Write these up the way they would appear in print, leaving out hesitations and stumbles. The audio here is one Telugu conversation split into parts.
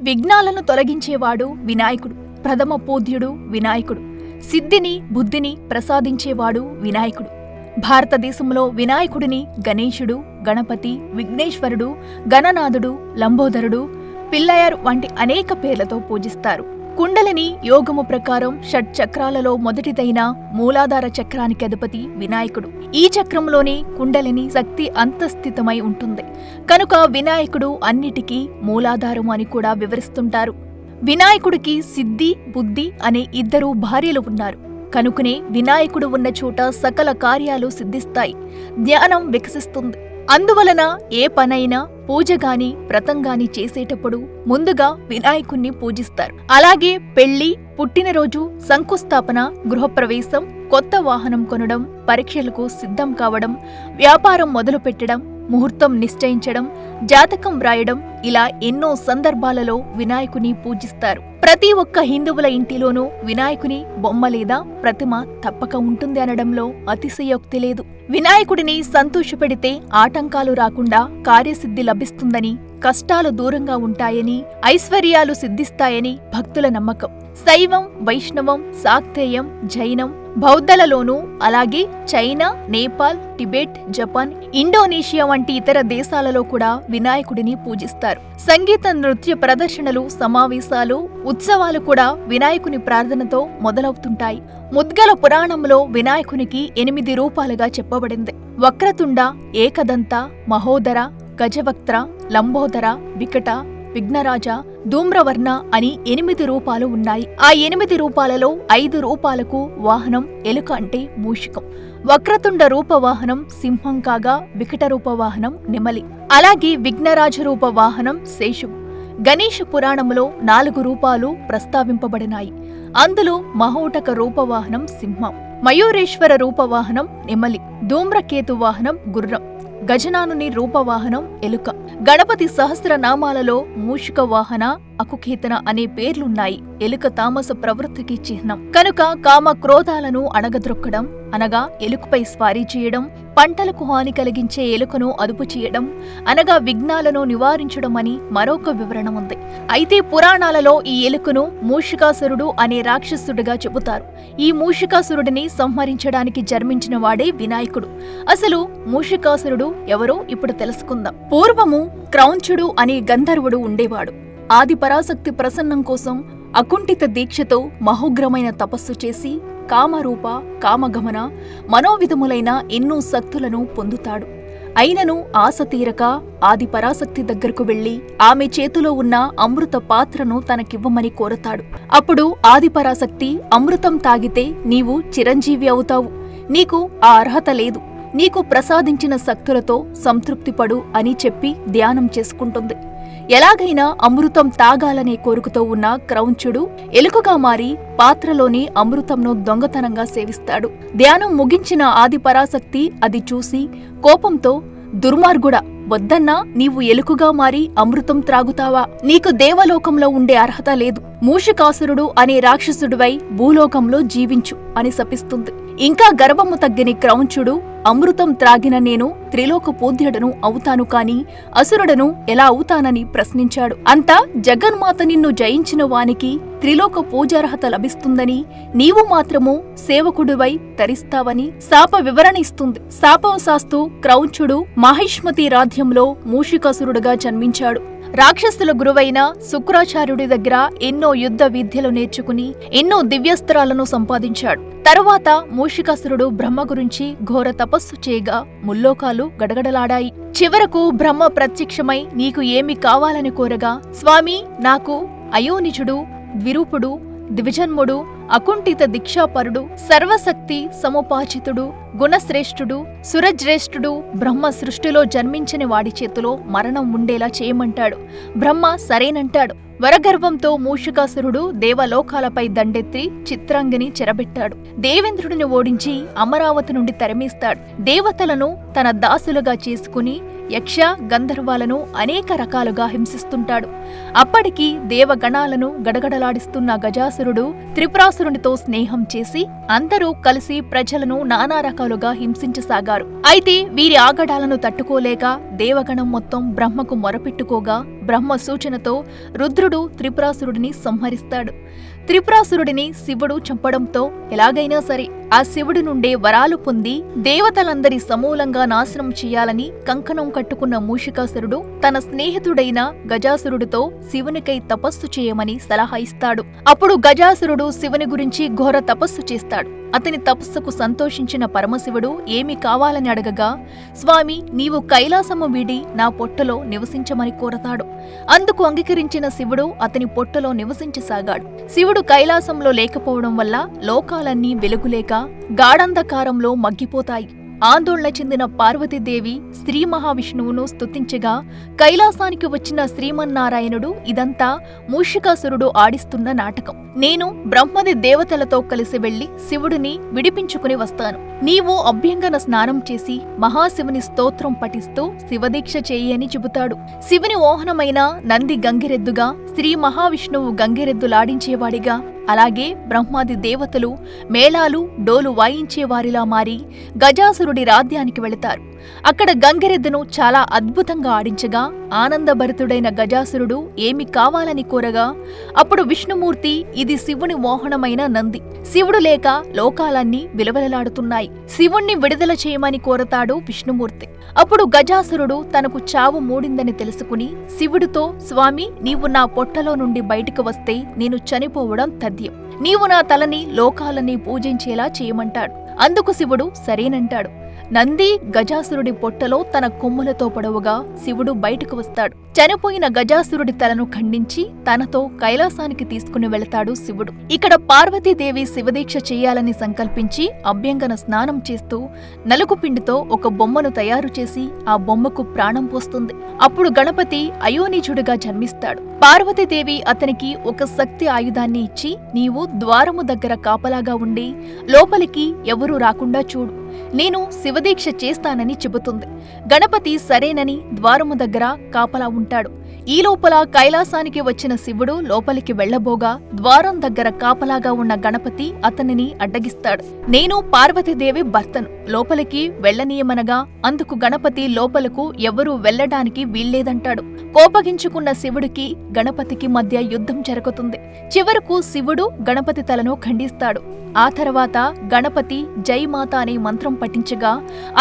విఘ్నాలను తొలగించేవాడు వినాయకుడు. ప్రథమ పూజ్యుడు వినాయకుడు. సిద్ధిని బుద్ధిని ప్రసాదించేవాడు వినాయకుడు. భారతదేశంలో వినాయకుడిని గణేశుడు, గణపతి, విఘ్నేశ్వరుడు, గణనాథుడు, లంబోదరుడు, పిల్లయర్ వంటి అనేక పేర్లతో పూజిస్తారు. కుండలిని యోగము ప్రకారం షట్ చక్రాలలో మొదటిదైన మూలాధార చక్రానికి అధిపతి వినాయకుడు. ఈ చక్రంలోనే కుండలిని శక్తి అంతస్థితమై ఉంటుంది కనుక వినాయకుడు అన్నిటికీ మూలాధారం అని కూడా వివరిస్తుంటారు. వినాయకుడికి సిద్ధి, బుద్ధి అనే ఇద్దరు భార్యలు ఉన్నారు కనుకనే వినాయకుడు ఉన్న చోట సకల కార్యాలు సిద్ధిస్తాయి, జ్ఞానం వికసిస్తుంది. అందువలన ఏ పనైనా పూజగాని వ్రతంగాని చేసేటప్పుడు ముందుగా వినాయకుణ్ణి పూజిస్తారు. అలాగే పెళ్లి, పుట్టినరోజు, శంకుస్థాపన, గృహప్రవేశం, కొత్త వాహనం కొనడం, పరీక్షలకు సిద్ధం కావడం, వ్యాపారం మొదలుపెట్టడం, ముహూర్తం నిశ్చయించడం, జాతకం వ్రాయడం ఇలా ఎన్నో సందర్భాలలో వినాయకుని పూజిస్తారు. ప్రతి ఒక్క హిందువుల ఇంటిలోనూ వినాయకుని బొమ్మ లేదా ప్రతిమ తప్పక ఉంటుంది అనడంలో అతిశయోక్తి లేదు. వినాయకుడిని సంతోషపెడితే ఆటంకాలు రాకుండా కార్యసిద్ధి లభిస్తుందని, కష్టాలు దూరంగా ఉంటాయని, ఐశ్వర్యాలు సిద్ధిస్తాయని భక్తుల నమ్మకం. శైవం, వైష్ణవం, శాక్తేయం, జైనం, బౌద్ధలలోనూ అలాగే China, Nepal, Tibet, Japan, Indonesia వంటి ఇతర దేశాలలో కూడా వినాయకుడిని పూజిస్తారు. సంగీత, నృత్య ప్రదర్శనలు, సమావేశాలు, ఉత్సవాలు కూడా వినాయకుని ప్రార్థనతో మొదలవుతుంటాయి. ముద్గల పురాణంలో వినాయకునికి 8 రూపాలుగా చెప్పబడింది. వక్రతుండ, ఏకదంత, మహోదర, గజవక్త్ర, లంబోదర, వికట, విఘ్నరాజ, ధూమ్రవర్ణ అని 8 రూపాలు ఉన్నాయి. ఆ 8 రూపాలలో 5 రూపాలకు వాహనం ఎలుక అంటే మూషికం. వక్రతుండ రూప వాహనం సింహం కాగా వికట రూప వాహనం నెమలి. అలాగే విఘ్నరాజ రూప వాహనం శేషువు. గణేష పురాణములో 4 రూపాలు ప్రస్తావింపబడినాయి. అందులో మహోటక రూపవాహనం సింహం, మయూరేశ్వర రూపవాహనం నెమలి, ధూమ్రకేతు వాహనం గుర్రం, గజనానుని రూపవాహనం ఎలుక. గణపతి సహస్రనామాలలో మూషిక వాహన, అకుకేతన అనే పేర్లున్నాయి. ఎలుక తామస ప్రవృత్తికి చిహ్నం కనుక కామ క్రోధాలను అణగద్రొక్కడం అనగా ఎలుకపై స్వారీ చేయడం, పంటలకు హాని కలిగించే ఎలుకను అదుపు చేయడం అనగా విఘ్నాలను నివారించడం అని మరొక వివరణ ఉంది. అయితే పురాణాలలో ఈ ఎలుకను మూషికాసురుడు అనే రాక్షసుడిగా చెబుతారు. ఈ మూషికాసురుడిని సంహరించడానికి జన్మించిన వాడే వినాయకుడు. అసలు మూషికాసురుడు ఎవరో ఇప్పుడు తెలుసుకుందాం. పూర్వము క్రౌంచుడు అనే గంధర్వుడు ఉండేవాడు. ఆది పరాశక్తి ప్రసన్నం కోసం అకుంఠిత దీక్షతో మహోగ్రమైన తపస్సు చేసి కామరూప, కామగమన, మనోవిధములైన ఎన్నో శక్తులను పొందుతాడు. అయినను ఆశ తీరక ఆది పరాశక్తి దగ్గరకు వెళ్లి ఆమె చేతిలో ఉన్న అమృత పాత్రను తనకివ్వమని కోరతాడు. అప్పుడు ఆది పరాశక్తి, అమృతం తాగితే నీవు చిరంజీవి అవుతావు, నీకు ఆ అర్హత లేదు, నీకు ప్రసాదించిన శక్తులతో సంతృప్తిపడు అని చెప్పి ధ్యానం చేసుకుంటుంది. ఎలాగైనా అమృతం తాగాలనే కోరికతో ఉన్న క్రౌంచుడు ఎలుకగా మారి పాత్రలోని అమృతంను దొంగతనంగా సేవిస్తాడు. ధ్యానం ముగించిన ఆది పరాశక్తి అది చూసి కోపంతో, దుర్మార్గుడా, వద్దన్నా నీవు ఎలుకగా మారి అమృతం త్రాగుతావా? నీకు దేవలోకంలో ఉండే అర్హత లేదు. మూషికాసురుడు అనే రాక్షసుడివై భూలోకంలో జీవించు అని శపిస్తుంది. ఇంకా గర్వము తగ్గని క్రౌంచుడు, అమృతం త్రాగిన నేను త్రిలోక పూజ్యుడను అవుతాను కాని అసురుడను ఎలా అవుతానని ప్రశ్నించాడు. అంతా జగన్మాత నిన్ను జయించిన వానికి త్రిలోక పూజార్హత లభిస్తుందని, నీవు మాత్రము సేవకుడివై తరిస్తావని శాప వివరణ ఇస్తుంది. శాపవశాస్తు క్రౌంచుడు మహిష్మతి రాజ్యంలో మూషికాసురుడుగా జన్మించాడు. రాక్షసుల గురువైన శుక్రాచార్యుడి దగ్గర ఎన్నో యుద్ధ విద్యలు నేర్చుకుని ఎన్నో దివ్యస్త్రాలను సంపాదించాడు. తరువాత మూషికాసురుడు బ్రహ్మ గురించి ఘోర తపస్సు చేయగా ముల్లోకాలు గడగడలాడాయి. చివరకు బ్రహ్మ ప్రత్యక్షమై నీకు ఏమి కావాలని కోరగా, స్వామి, నాకు అయోనిజుడు, ద్విరూపుడు, ద్విజన్ముడు, అకుంఠిత దీక్షాపరుడు, సర్వశక్తి సముపాచితుడు, గుణశ్రేష్ఠుడు, సురజ్రేష్ఠుడు బ్రహ్మ సృష్టిలో జన్మించని వాడి చేతిలో మరణం ఉండేలా చేయమంటాడు. బ్రహ్మ సరేనంటాడు. వరగర్వంతో మూషికాసురుడు దేవలోకాలపై దండెత్తి చిత్రాంగిని చెరబెట్టాడు. దేవేంద్రుడిని ఓడించి అమరావతి నుండి తరిమేస్తాడు. దేవతలను తన దాసులుగా చేసుకుని యక్ష, గంధర్వాలను అనేక రకాలుగా హింసిస్తుంటాడు. అప్పటికి దేవగణాలను గడగడలాడిస్తున్న గజాసురుడు త్రిపురాసురునితో స్నేహం చేసి అందరూ కలిసి ప్రజలను నానా రకాల రకాలుగా హింసించసాగారు. అయితే వీరి ఆగడాలను తట్టుకోలేక దేవగణం మొత్తం బ్రహ్మకు మొరపెట్టుకోగా బ్రహ్మ సూచనతో రుద్రుడు త్రిపురాసురుడిని సంహరిస్తాడు. త్రిపురాసురుడిని శివుడు చంపడంతో ఎలాగైనా సరే ఆ శివుడి నుండే వరాలు పొంది దేవతలందరి సమూలంగా నాశనం చేయాలని కంకణం కట్టుకున్న మూషికాసురుడు తన స్నేహితుడైన గజాసురుడితో శివునికై తపస్సు చేయమని సలహా ఇస్తాడు. అప్పుడు గజాసురుడు శివుని గురించి ఘోర తపస్సు చేస్తాడు. అతని తపస్సుకు సంతోషించిన పరమశివుడు ఏమి కావాలని అడగగా, స్వామి నీవు కైలాసము వీడి నా పొట్టలో నివసించమని కోరతాడు. అందుకు అంగీకరించిన శివుడు అతని పొట్టలో నివసించసాగాడు. శివుడు కైలాసంలో లేకపోవడం వల్ల లోకాలన్నీ వెలుగులేక గాఢంధకారంలో మగ్గిపోతాయి. ఆందోళన చెందిన పార్వతీదేవి శ్రీ మహావిష్ణువును స్తుతించగా కైలాసానికి వచ్చిన శ్రీమన్నారాయణుడు ఇదంతా మూషికాసురుడు ఆడిస్తున్న నాటకం. నేను బ్రహ్మది దేవతలతో కలిసి వెళ్లి శివుడిని విడిపించుకుని వస్తాను. నీవు అభ్యంగన స్నానం చేసి మహాశివుని స్తోత్రం పఠిస్తూ శివదీక్ష చేయి అని చెబుతాడు. శివుని వాహనమైన నంది గంగిరెద్దుగా, శ్రీ మహావిష్ణువు గంగిరెద్దులాడించేవాడిగా, అలాగే బ్రహ్మాది దేవతలు మేళాలు డోలు వాయించేవారిలా మారి గజాసురుడి రాజ్యానికి వెళతారు. అక్కడ గంగిరెద్దును చాలా అద్భుతంగా ఆడించగా ఆనందభరితుడైన గజాసురుడు ఏమి కావాలని కోరగా అప్పుడు విష్ణుమూర్తి ఇది శివుని మోహనమైన నంది, శివుడు లేక లోకాలన్నీ విలవలలాడుతున్నాయి, శివుణ్ణి విడుదల చేయమని కోరతాడు విష్ణుమూర్తి. అప్పుడు గజాసురుడు తనకు చావు మూడిందని తెలుసుకుని శివుడితో, స్వామి నీవు నా పొట్టలో నుండి బయటకు వస్తే నేను చనిపోవడం తథ్యం, నీవు నా తలని లోకాలని పూజించేలా చేయమంటాడు. అందుకు శివుడు సరేనంటాడు. నంది గజాసురుడి పొట్టలో తన కొమ్ములతో పొడవుగా శివుడు బయటకు వస్తాడు. చనిపోయిన గజాసురుడి తలను ఖండించి తనతో కైలాసానికి తీసుకుని వెళతాడు శివుడు. ఇక్కడ పార్వతీదేవి శివదీక్ష చేయాలని సంకల్పించి అభ్యంగన స్నానం చేస్తూ నలుగుపిండితో ఒక బొమ్మను తయారు చేసి ఆ బొమ్మకు ప్రాణం పోస్తుంది. అప్పుడు గణపతి అయోనిజుడిగా జన్మిస్తాడు. పార్వతీదేవి అతనికి ఒక శక్తి ఆయుధాన్ని ఇచ్చి, నీవు ద్వారము దగ్గర కాపలాగా ఉండి లోపలికి ఎవరూ రాకుండా చూడు, నేను శివదీక్ష చేస్తానని చెబుతుంది. గణపతి సరేనని ద్వారము దగ్గర కాపలా ఉంటాడు. ఈ లోపల కైలాసానికి వచ్చిన శివుడు లోపలికి వెళ్లబోగా ద్వారం దగ్గర కాపలాగా ఉన్న గణపతి అతనిని అడ్డగిస్తాడు. నేను పార్వతీదేవి భర్తను, లోపలికి వెళ్లనీయమనగా అందుకు గణపతి లోపలకు ఎవరూ వెళ్లడానికి వీల్లేదంటాడు. కోపగించుకున్న శివుడికి గణపతికి మధ్య యుద్ధం జరుగుతుంది. చివరకు శివుడు గణపతి తలను ఖండిస్తాడు. ఆ తర్వాత గణపతి జైమాత అనే మంత్రం పఠించగా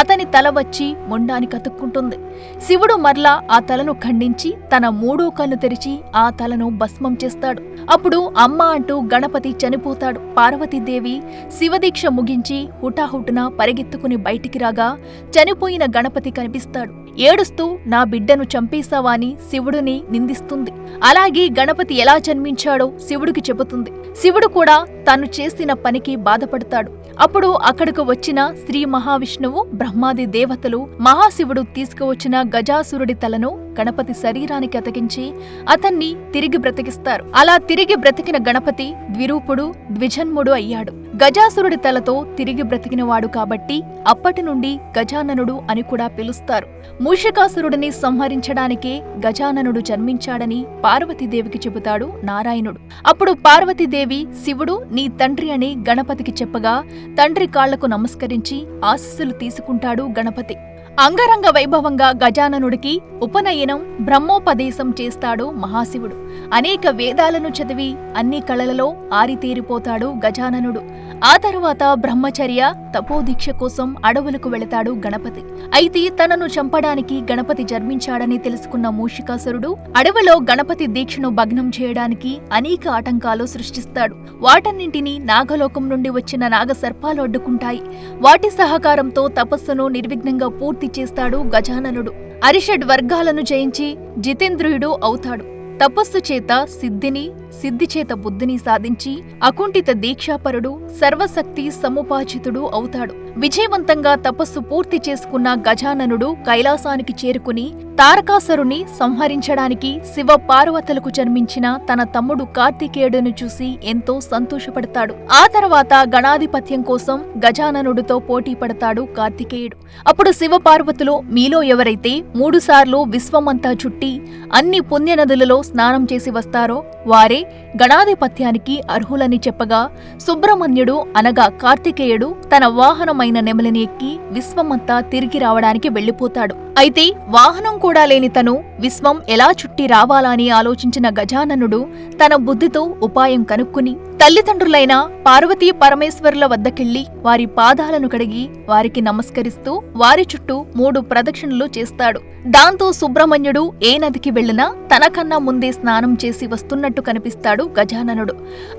అతని తల వచ్చి మొండానికి అతుక్కుంటుంది. శివుడు మరలా ఆ తలను ఖండించి తన మూడో కన్ను తెరిచి ఆ తలను భస్మం చేస్తాడు. అప్పుడు అమ్మ అంటూ గణపతి చనిపోతాడు. పార్వతీదేవి శివదీక్ష ముగించి హుటాహుటున పరిగెత్తుకుని బయటికి రాగా చనిపోయిన గణపతి కనిపిస్తాడు. ఏడుస్తూ నా బిడ్డను చంపేశావా అని శివుడిని నిందిస్తుంది. అలాగే గణపతి ఎలా జన్మించాడో శివుడికి చెబుతుంది. శివుడు కూడా తాను చేసిన పనికి బాధపడతాడు. అప్పుడు అక్కడకు వచ్చిన శ్రీ మహావిష్ణువు బ్రహ్మాది దేవతలు మహాశివుడు తీసుకువచ్చిన గజాసురుడి తలను గణపతి శరీరానికి అతికించి అతన్ని తిరిగి బ్రతికిస్తారు. అలా తిరిగి బ్రతికిన గణపతి ద్విరూపుడు ద్విజన్ముడు అయ్యాడు. గజాసురుడి తలతో తిరిగి బ్రతికినవాడు కాబట్టి అప్పటి నుండి గజాననుడు అని కూడా పిలుస్తారు. మూషికాసురుడిని సంహరించడానికే గజాననుడు జన్మించాడని పార్వతీదేవికి చెబుతాడు నారాయణుడు. అప్పుడు పార్వతీదేవి శివుడు నీ తండ్రి అని గణపతికి చెప్పగా తండ్రి కాళ్లకు నమస్కరించి ఆశీస్సులు తీసుకుంటాడు గణపతి. అంగరంగ వైభవంగా గజాననుడికి ఉపనయనం బ్రహ్మోపదేశం చేస్తాడు మహాశివుడు. అనేక వేదాలను చదివి అన్ని కళలలో ఆరితేరిపోతాడు గజాననుడు. ఆ తరువాత బ్రహ్మచర్య తపోదీక్ష కోసం అడవులకు వెళతాడు గణపతి. అయితే తనను చంపడానికి గణపతి జన్మించాడని తెలుసుకున్న మూషికాసురుడు అడవిలో గణపతి దీక్షను భగ్నం చేయడానికి అనేక ఆటంకాలు సృష్టిస్తాడు. వాటన్నింటినీ నాగలోకం నుండి వచ్చిన నాగసర్పాలు అడ్డుకుంటాయి. వాటి సహకారంతో తపస్సును నిర్విఘ్నంగా పూర్తి చేస్తాడు గజాననుడు. అరిషడ్ వర్గాలను జయించి జితేంద్రియుడు అవుతాడు. తపస్సు చేత సిద్ధిని, సిద్ధి చేత బుద్ధిని సాధించి అకుంఠిత దీక్షాపరుడు, సర్వశక్తి సముపాచితుడు అవుతాడు. విజయవంతంగా తపస్సు పూర్తి చేసుకున్న గజాననుడు కైలాసానికి చేరుకుని తారకాసురుని సంహరించడానికి శివ పార్వతులకు జన్మించిన తన తమ్ముడు కార్తికేయుడును చూసి ఎంతో సంతోషపడతాడు. ఆ తర్వాత గణాధిపత్యం కోసం గజాననుడితో పోటీ పడతాడు కార్తికేయుడు. అప్పుడు శివ పార్వతులు మీలో ఎవరైతే 3 సార్లు విశ్వమంతా చుట్టి అన్ని పుణ్యనదులలో స్నానం చేసి వస్తారో వారే గణాధిపత్యానికి అర్హులని చెప్పగా, సుబ్రహ్మణ్యుడు అనగా కార్తికేయుడు తన వాహనమైన నెమలిని ఎక్కి విశ్వమంతా తిరిగి రావడానికి వెళ్లిపోతాడు. అయితే వాహనం కూడా లేని తను విశ్వం ఎలా చుట్టి రావాలా అని ఆలోచించిన గజాననుడు తన బుద్ధితో ఉపాయం కనుక్కుని తల్లిదండ్రులైన పార్వతీ పరమేశ్వరుల వద్దకెళ్లి వారి పాదాలను కడిగి వారికి నమస్కరిస్తూ వారి చుట్టూ 3 ప్రదక్షిణలు చేస్తాడు. దాంతో సుబ్రహ్మణ్యుడు ఏ నదికి వెళ్లినా తనకన్నా ముందే స్నానం చేసి వస్తున్నట్టు కనిపిస్తాడు గజాననుడు.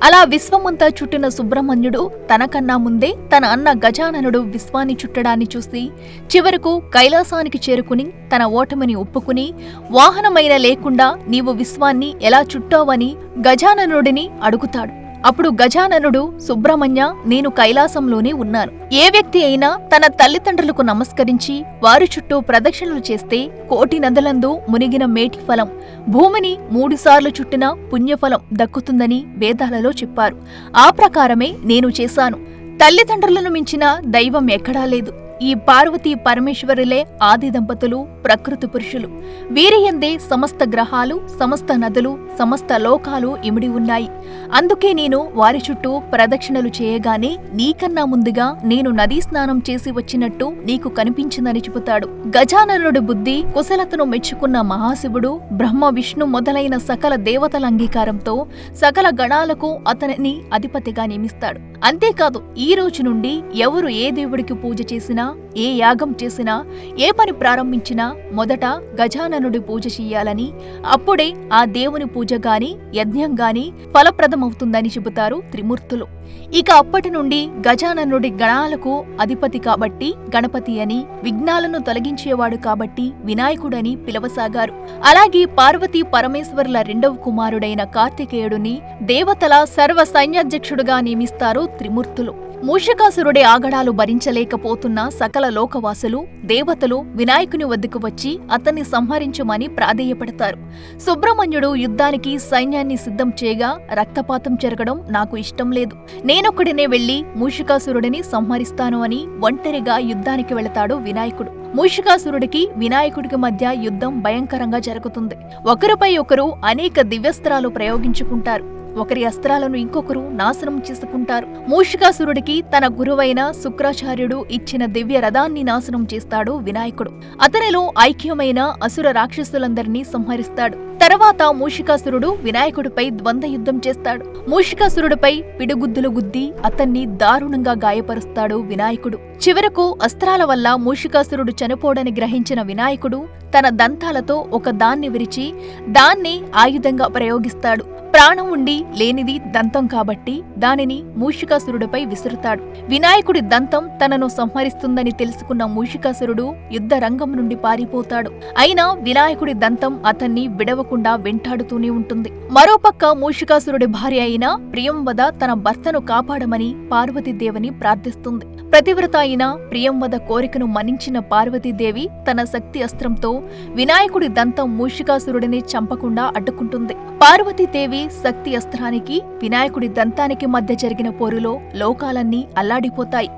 అలా విశ్వమంతా చుట్టిన సుబ్రహ్మణ్యుడు తనకన్నా ముందే తన అన్న గజాననుడు విశ్వాన్ని చుట్టడాన్ని చూసి చివరకు కైలాసానికి చేరుకుని తన ఓటమిని ఒప్పుకుని వాహనమైన లేకుండా నీవు విశ్వాన్ని ఎలా చుట్టావని గజాననుడిని అడుగుతాడు. అప్పుడు గజాననుడు, సుబ్రహ్మణ్య, నేను కైలాసంలోనే ఉన్నాను. ఏ వ్యక్తి అయినా తన తల్లిదండ్రులకు నమస్కరించి వారి చుట్టూ ప్రదక్షిణలు చేస్తే కోటి నదులందు మునిగిన మేటి ఫలం, భూమిని 3 సార్లు చుట్టిన పుణ్యఫలం దక్కుతుందని వేదాలలో చెప్పారు. ఆ ప్రకారమే నేను చేశాను. తల్లిదండ్రులను మించిన దైవం ఎక్కడా లేదు. ఈ పార్వతీ పరమేశ్వరులే ఆది దంపతులు, ప్రకృతి పురుషులు. వీరియందే సమస్త గ్రహాలు, సమస్త నదులు, సమస్త లోకాలు ఇమిడి ఉన్నాయి. అందుకే నేను వారి చుట్టూ ప్రదక్షిణలు చేయగానే నీకన్నా ముందుగా నేను నదీ స్నానం చేసి వచ్చినట్టు నీకు కనిపించిందని చెబుతాడు. గజాననుడి బుద్ధి కుశలతను మెచ్చుకున్న మహాశివుడు బ్రహ్మ, విష్ణు మొదలైన సకల దేవతల అంగీకారంతో సకల గణాలకు అతనిని అధిపతిగా నియమిస్తాడు. అంతేకాదు, ఈ రోజు నుండి ఎవరు ఏ దేవుడికి పూజ చేసినా, ఏ యాగం చేసినా, ఏ పని ప్రారంభించినా మొదట గజాననుడి పూజ చెయ్యాలని, అప్పుడే ఆ దేవుని పూజ గాని యజ్ఞం గాని ఫలప్రదమవుతుందని చెబుతారు త్రిమూర్తులు. ఇక అప్పటి నుండి గజాననుడి గణాలకు అధిపతి కాబట్టి గణపతి అని, విఘ్నాలను తొలగించేవాడు కాబట్టి వినాయకుడని పిలవసాగారు. అలాగే పార్వతీ పరమేశ్వరుల 2వ కుమారుడైన కార్తికేయుడిని దేవతల సర్వ సైన్యాధ్యక్షుడుగా నియమిస్తారు త్రిమూర్తులు. మూషికాసురుడి ఆగడాలు భరించలేకపోతున్న సకల లోకవాసులు, దేవతలు వినాయకుని వద్దకు వచ్చి అతన్ని సంహరించమని ప్రాధేయపడతారు. సుబ్రహ్మణ్యుడు యుద్ధానికి సైన్యాన్ని సిద్ధం చేయగా రక్తపాతం జరగడం నాకు ఇష్టం లేదు. నేనొక్కడినే వెళ్లి మూషికాసురుడిని సంహరిస్తాను అని ఒంటరిగా యుద్ధానికి వెళతాడు వినాయకుడు. మూషికాసురుడికి వినాయకుడికి మధ్య యుద్ధం భయంకరంగా జరుగుతుంది. ఒకరిపై ఒకరు అనేక దివ్యస్త్రాలు ప్రయోగించుకుంటారు. ఒకరి అస్త్రాలను ఇంకొకరు నాశనం చేసుకుంటారు. మూషికాసురుడికి తన గురువైన శుక్రాచార్యుడు ఇచ్చిన దివ్య రథాన్ని నాశనం చేస్తాడు వినాయకుడు. అతనిలో ఐక్యమైన అసుర రాక్షసులందరినీ సంహరిస్తాడు. తర్వాత మూషికాసురుడు వినాయకుడిపై ద్వంద్వ యుద్ధం చేస్తాడు. మూషికాసురుడిపై పిడుగుద్దులు గుద్ది అతన్ని దారుణంగా గాయపరుస్తాడు వినాయకుడు. చివరకు అస్త్రాల వల్ల మూషికాసురుడు చనిపోడని గ్రహించిన వినాయకుడు తన దంతాలతో ఒక దాన్ని విరిచి దాన్ని ఆయుధంగా ప్రయోగిస్తాడు. ప్రాణం ఉండి లేనిది దంతం కాబట్టి దానిని మూషికాసురుడిపై విసురుతాడు. వినాయకుడి దంతం తనను సంహరిస్తుందని తెలుసుకున్న మూషికాసురుడు యుద్ధ రంగం నుండి పారిపోతాడు. అయినా వినాయకుడి దంతం అతన్ని విడవకుండా వెంటాడుతూనే ఉంటుంది. మరోపక్క మూషికాసురుడి భార్య అయిన ప్రియంవద తన భర్తను కాపాడమని పార్వతీదేవిని ప్రార్థిస్తుంది. ప్రతివ్రత అయిన ప్రియంవద కోరికను మన్నించిన పార్వతీదేవి తన శక్తి అస్త్రంతో వినాయకుడి దంతం మూషికాసురుడిని చంపకుండా అడ్డుకుంటుంది. పార్వతీదేవి శక్తి అస్త్రానికి వినాయకుడి దంతానికి మధ్య జరిగిన పోరులో లోకాలన్నీ అల్లాడిపోతాయి.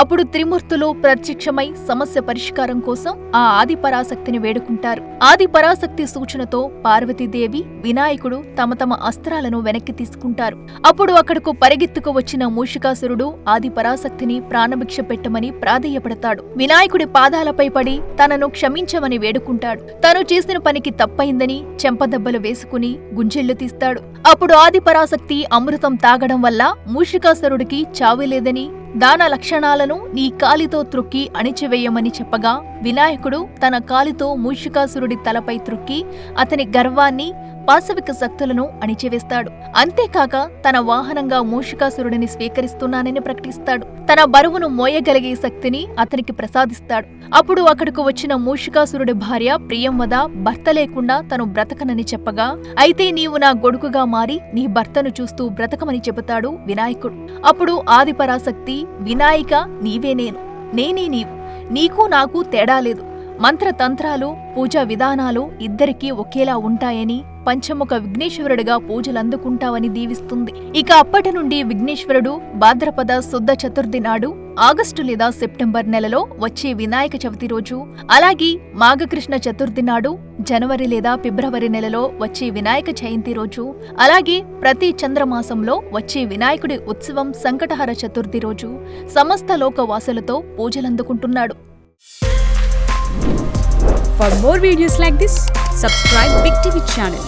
అప్పుడు త్రిమూర్తులు ప్రత్యక్షమై సమస్య పరిష్కారం కోసం ఆ ఆదిపరాశక్తిని వేడుకుంటారు. ఆదిపరాశక్తి సూచనతో పార్వతీదేవి, వినాయకుడు తమ తమ అస్త్రాలను వెనక్కి తీసుకుంటారు. అప్పుడు అక్కడకు పరిగెత్తుకు వచ్చిన మూషికాసురుడు ఆదిపరాశక్తిని ప్రాణభిక్ష పెట్టమని ప్రాధేయపడతాడు. వినాయకుడి పాదాలపై పడి తనను క్షమించమని వేడుకుంటాడు. తను చేసిన పనికి తప్పైందని చెంపదెబ్బలు వేసుకుని గుంజెళ్లు తీస్తాడు. అప్పుడు ఆదిపరాశక్తి అమృతం తాగడం వల్ల మూషికాసురుడికి చావులేదని, దాన లక్షణాలను నీ కాలితో త్రొక్కి అణిచివేయమని చెప్పగా వినాయకుడు తన కాలితో మూషికాసురుడి తలపై త్రొక్కి అతని గర్వాన్ని, పాశవిక శక్తులను అణిచివేస్తాడు. అంతేకాక తన వాహనంగా మూషికాసురుడిని స్వీకరిస్తున్నానని ప్రకటిస్తాడు. తన బరువును మోయగలిగే శక్తిని అతనికి ప్రసాదిస్తాడు. అప్పుడు అక్కడకు వచ్చిన మూషికాసురుడి భార్య ప్రియంవద భర్త లేకుండా తను బ్రతకనని చెప్పగా, అయితే నీవు నా గొడుగుగా మారి నీ భర్తను చూస్తూ బ్రతకమని చెబుతాడు వినాయకుడు. అప్పుడు ఆదిపరాశక్తి, వినాయక నీవే నేను, నేనే నీవు, నీకు నాకు తేడా లేదు, మంత్రతంత్రాలు, పూజా విధానాలు ఇద్దరికీ ఒకేలా ఉంటాయని, పంచముఖ విఘ్నేశ్వరుడిగా పూజలందుకుంటావని దీవిస్తుంది. ఇక అప్పటి నుండి విఘ్నేశ్వరుడు భాద్రపద శుద్ధ చతుర్థి నాడు, ఆగస్టు లేదా సెప్టెంబర్ నెలలో వచ్చే వినాయక చవితి రోజు, అలాగే మాఘకృష్ణ చతుర్థి నాడు, జనవరి లేదా ఫిబ్రవరి నెలలో వచ్చే వినాయక జయంతి రోజు, అలాగే ప్రతి చంద్రమాసంలో వచ్చే వినాయకుడి ఉత్సవం సంకటహర చతుర్థి రోజు సమస్త లోకవాసులతో పూజలందుకుంటున్నాడు. For more videos like this, subscribe Big TV channel.